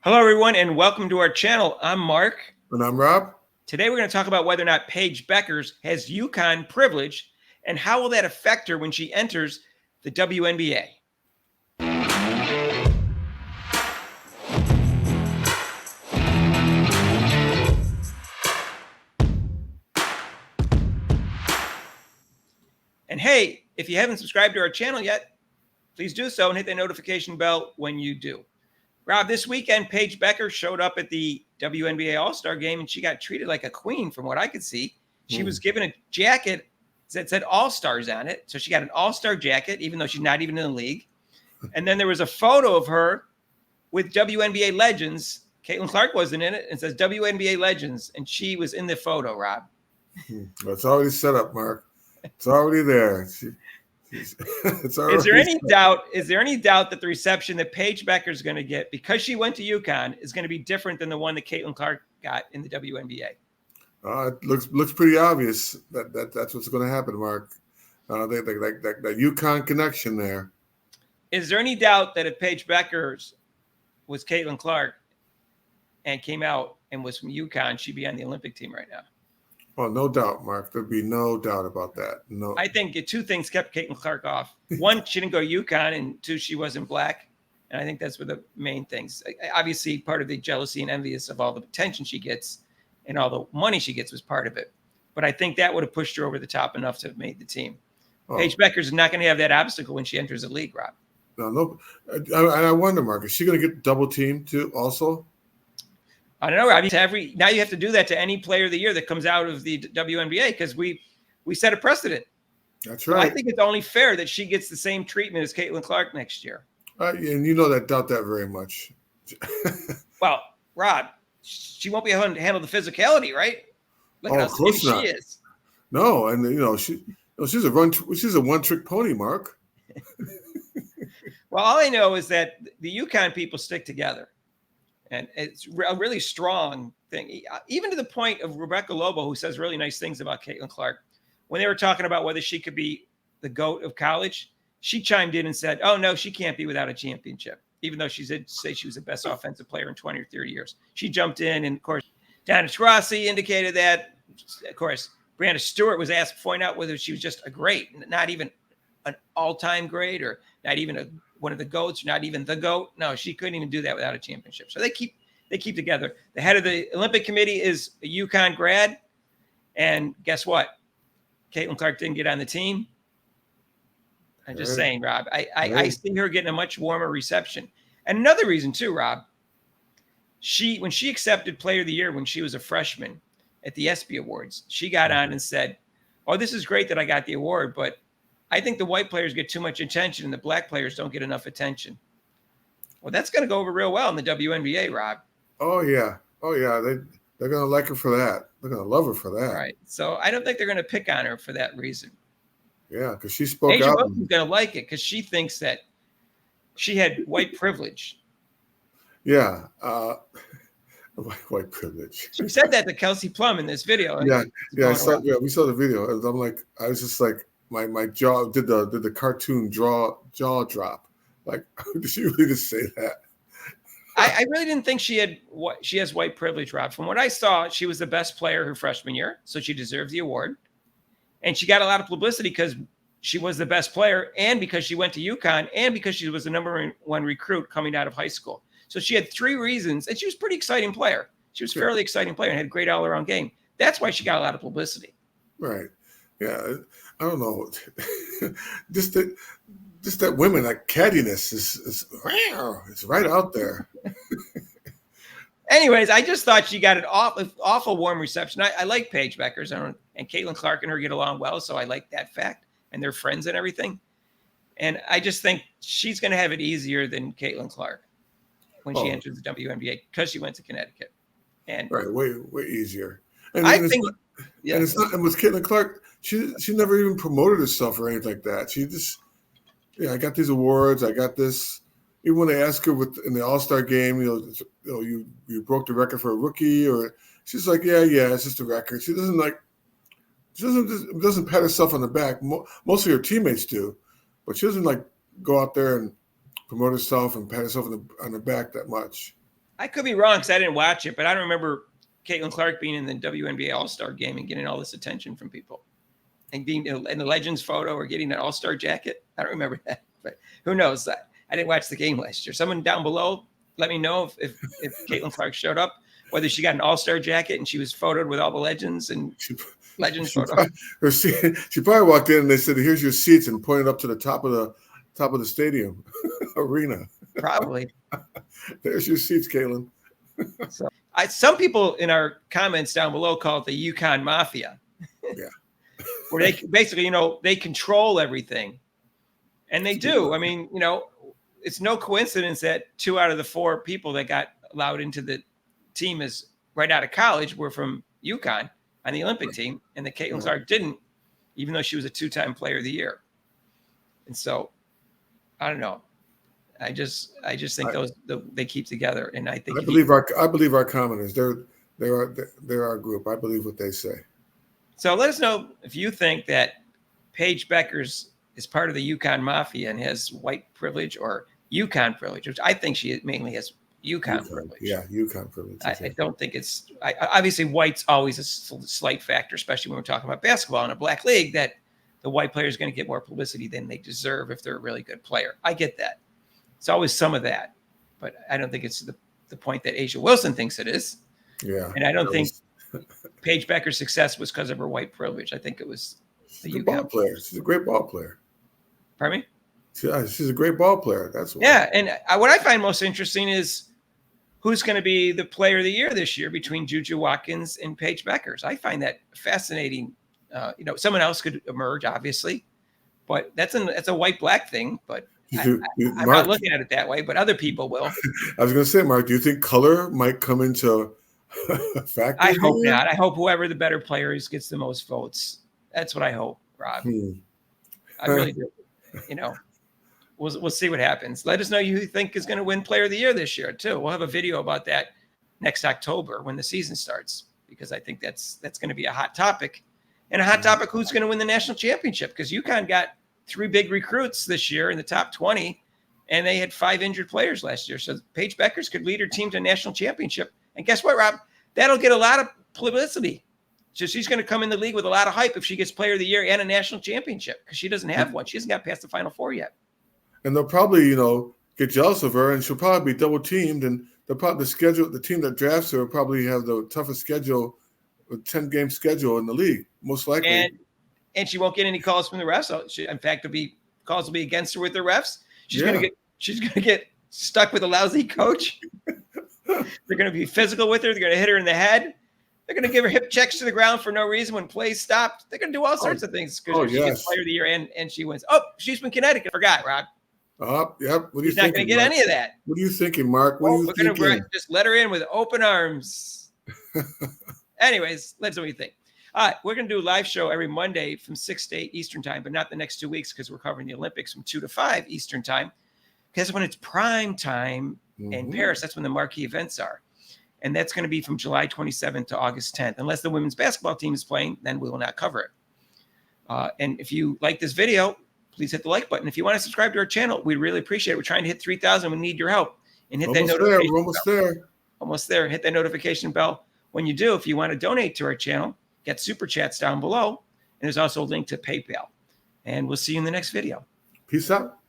Hello, everyone, and welcome to our channel. I'm Mark. And I'm Rob. Today, we're going to talk about whether or not Paige Bueckers has UConn privilege and how will that affect her when she enters the WNBA. And hey, if you haven't subscribed to our channel yet, please do so and hit the notification bell when you do. Rob, this weekend, Paige Bueckers showed up at the WNBA All-Star game, and she got treated like a queen from what I could see. She was given a jacket that said All-Stars on it. So she got an All-Star jacket, even though she's not even in the league. And then there was a photo of her with WNBA legends. Caitlin Clark wasn't in it. It says WNBA legends, and she was in the photo, Rob. It's already set up, Mark. It's already there. It's already Is there any doubt? Is there any doubt that the reception that Paige Bueckers is going to get because she went to UConn is going to be different than the one that Caitlin Clark got in the WNBA? It looks pretty obvious that's what's going to happen, Mark. That UConn connection there. Is there any doubt that if Paige Bueckers was Caitlin Clark and came out and was from UConn, she'd be on the Olympic team right now? Well, no doubt, Mark. There'd be no doubt about that. No. I think two things kept Caitlin Clark off. One, she didn't go to UConn, and two, she wasn't black. And I think that's were the main things. Obviously, part of the jealousy and envious of all the attention she gets and all the money she gets was part of it. But I think that would have pushed her over the top enough to have made the team. Paige Bueckers is not going to have that obstacle when she enters the league, Rob. No. I wonder, Mark, is she going to get double teamed too also? I don't know, Robbie. Now you have to do that to any player of the year that comes out of the WNBA because we set a precedent. That's right. So I think it's only fair that she gets the same treatment as Caitlin Clark next year. And you know that doubt that very much. Well, Rob, she won't be able to handle the physicality, right? Look at how skinny she is. No, and she's a one-trick pony, Mark. Well, all I know is that the UConn people stick together. And it's a really strong thing, even to the point of Rebecca Lobo, who says really nice things about Caitlin Clark. When they were talking about whether she could be the GOAT of college, she chimed in and said, oh, no, she can't be without a championship, even though she did say she was the best offensive player in 20 or 30 years. She jumped in, and, of course, Donna Taurasi indicated that. Of course, Brianna Stewart was asked to point out whether she was just a great, not even an all-time great or not even one of the GOATs, not even the GOAT. No, she couldn't even do that without a championship. So they keep together. The head of the Olympic Committee is a UConn grad. And guess what? Caitlin Clark didn't get on the team. I'm just saying, Rob. I see her getting a much warmer reception. And another reason, too, Rob, when she accepted Player of the Year when she was a freshman at the ESPY Awards, she got on and said, oh, this is great that I got the award, but I think the white players get too much attention and the black players don't get enough attention. Well, that's going to go over real well in the WNBA, Rob. Oh, yeah. They're going to like her for that. They're going to love her for that. Right. So I don't think they're going to pick on her for that reason. Yeah, because she spoke Asia out. Wilson's going to like it because she thinks that she had white privilege. Yeah. White privilege. She said that to Kelsey Plum in this video. Yeah, we saw the video. I was just like, my jaw did the cartoon jaw drop. Like, did she really just say that? I really didn't think she has white privilege, Rob. From what I saw, she was the best player her freshman year, so she deserved the award. And she got a lot of publicity because she was the best player and because she went to UConn and because she was the number one recruit coming out of high school. So she had three reasons, and she was a pretty exciting player. She was a fairly exciting player and had a great all-around game. That's why she got a lot of publicity. Right. Yeah. I don't know. just that women, like cattiness is right out there. Anyways, I just thought she got an awful warm reception. I like Paige Bueckers, and Caitlin Clark and her get along well, so I like that fact. And they're friends and everything. And I just think she's going to have it easier than Caitlin Clark when she enters the WNBA because she went to Connecticut. And right, way easier. And I think, and it's not. And with Caitlin Clark, she never even promoted herself or anything like that. She just, I got these awards. I got this. Even when they ask her in the All-Star game, you broke the record for a rookie, or she's like, yeah, it's just a record. She doesn't pat herself on the back. Most of her teammates do, but she doesn't like go out there and promote herself and pat herself on the back that much. I could be wrong because I didn't watch it, but I don't remember Caitlin Clark being in the WNBA All-Star game and getting all this attention from people and being in the Legends photo or getting an All-Star jacket. I don't remember that, but who knows? I didn't watch the game last year. Someone down below, let me know if Caitlin Clark showed up, whether she got an All-Star jacket and she was photoed with all the legends and Legends photo. She probably walked in and they said, "Here's your seats," and pointed up to the top of the stadium arena. Probably. There's your seats, Caitlin. So some people in our comments down below call it the UConn Mafia. Yeah. Where they basically, they control everything. And they do. I mean, it's no coincidence that 2 out of the 4 people that got allowed into the team as right out of college were from UConn on the Olympic team, and the Caitlin Clark didn't, even though she was a 2-time Player of the Year. And so, I don't know. I just think they keep together, and I think I believe our commenters. They're our group. I believe what they say. So let us know if you think that Paige Bueckers is part of the UConn Mafia and has white privilege or UConn privilege, which I think she mainly has UConn privilege. Yeah, UConn privilege. I don't think it's obviously white's always a slight factor, especially when we're talking about basketball in a black league, that the white player is going to get more publicity than they deserve if they're a really good player. I get that. It's always some of that, but I don't think it's the point that Asia Wilson thinks it is. Yeah. And I don't think Paige Bueckers' success was because of her white privilege. I think it was the ball player. She's a great ball player. Pardon me? Yeah, she's a great ball player. That's why. Yeah, and what I find most interesting is who's going to be the Player of the Year this year between Juju Watkins and Paige Bueckers. I find that fascinating. Someone else could emerge, obviously, but that's a white-black thing. But I'm not looking at it that way, but other people will. I was going to say, Mark, do you think color might come into a factor? I hope not. I hope whoever the better player is gets the most votes. That's what I hope, Rob. I really do. We'll see what happens. Let us know who you think is going to win Player of the Year this year, too. We'll have a video about that next October when the season starts, because I think that's going to be a hot topic. And a hot topic, who's going to win the national championship? Because UConn got 3 big recruits this year in the top 20, and they had 5 injured players last year. So Paige Bueckers could lead her team to a national championship. And guess what, Rob? That'll get a lot of publicity. So she's going to come in the league with a lot of hype if she gets Player of the Year and a national championship, because she doesn't have one. She hasn't got past the Final Four yet. And they'll probably, get jealous of her, and she'll probably be double teamed. And the team that drafts her will probably have the toughest schedule, a 10-game schedule in the league, most likely. And she won't get any calls from the refs. So in fact, calls will be against her with the refs. She's gonna get stuck with a lousy coach. They're gonna be physical with her. They're gonna hit her in the head. They're gonna give her hip checks to the ground for no reason when plays stopped. They're gonna do all sorts of things because she gets Player of the Year and she wins. Oh, she's from Connecticut. I forgot, Rob. Yep. What are you thinking? She's not gonna get Mark? any of that. What are you thinking, Mark? We're gonna just let her in with open arms. Anyways, let's know what you think. All right, we're going to do a live show every Monday from 6 to 8 Eastern time, but not the next 2 weeks because we're covering the Olympics from 2 to 5 Eastern time. Because when it's prime time in Paris, that's when the marquee events are. And that's going to be from July 27th to August 10th. Unless the women's basketball team is playing, then we will not cover it. And if you like this video, please hit the like button. If you want to subscribe to our channel, we'd really appreciate it. We're trying to hit 3,000. We need your help. And hit that notification bell. We're almost there. Hit that notification bell. When you do, if you want to donate to our channel, get super chats down below. And there's also a link to PayPal. And we'll see you in the next video. Peace out.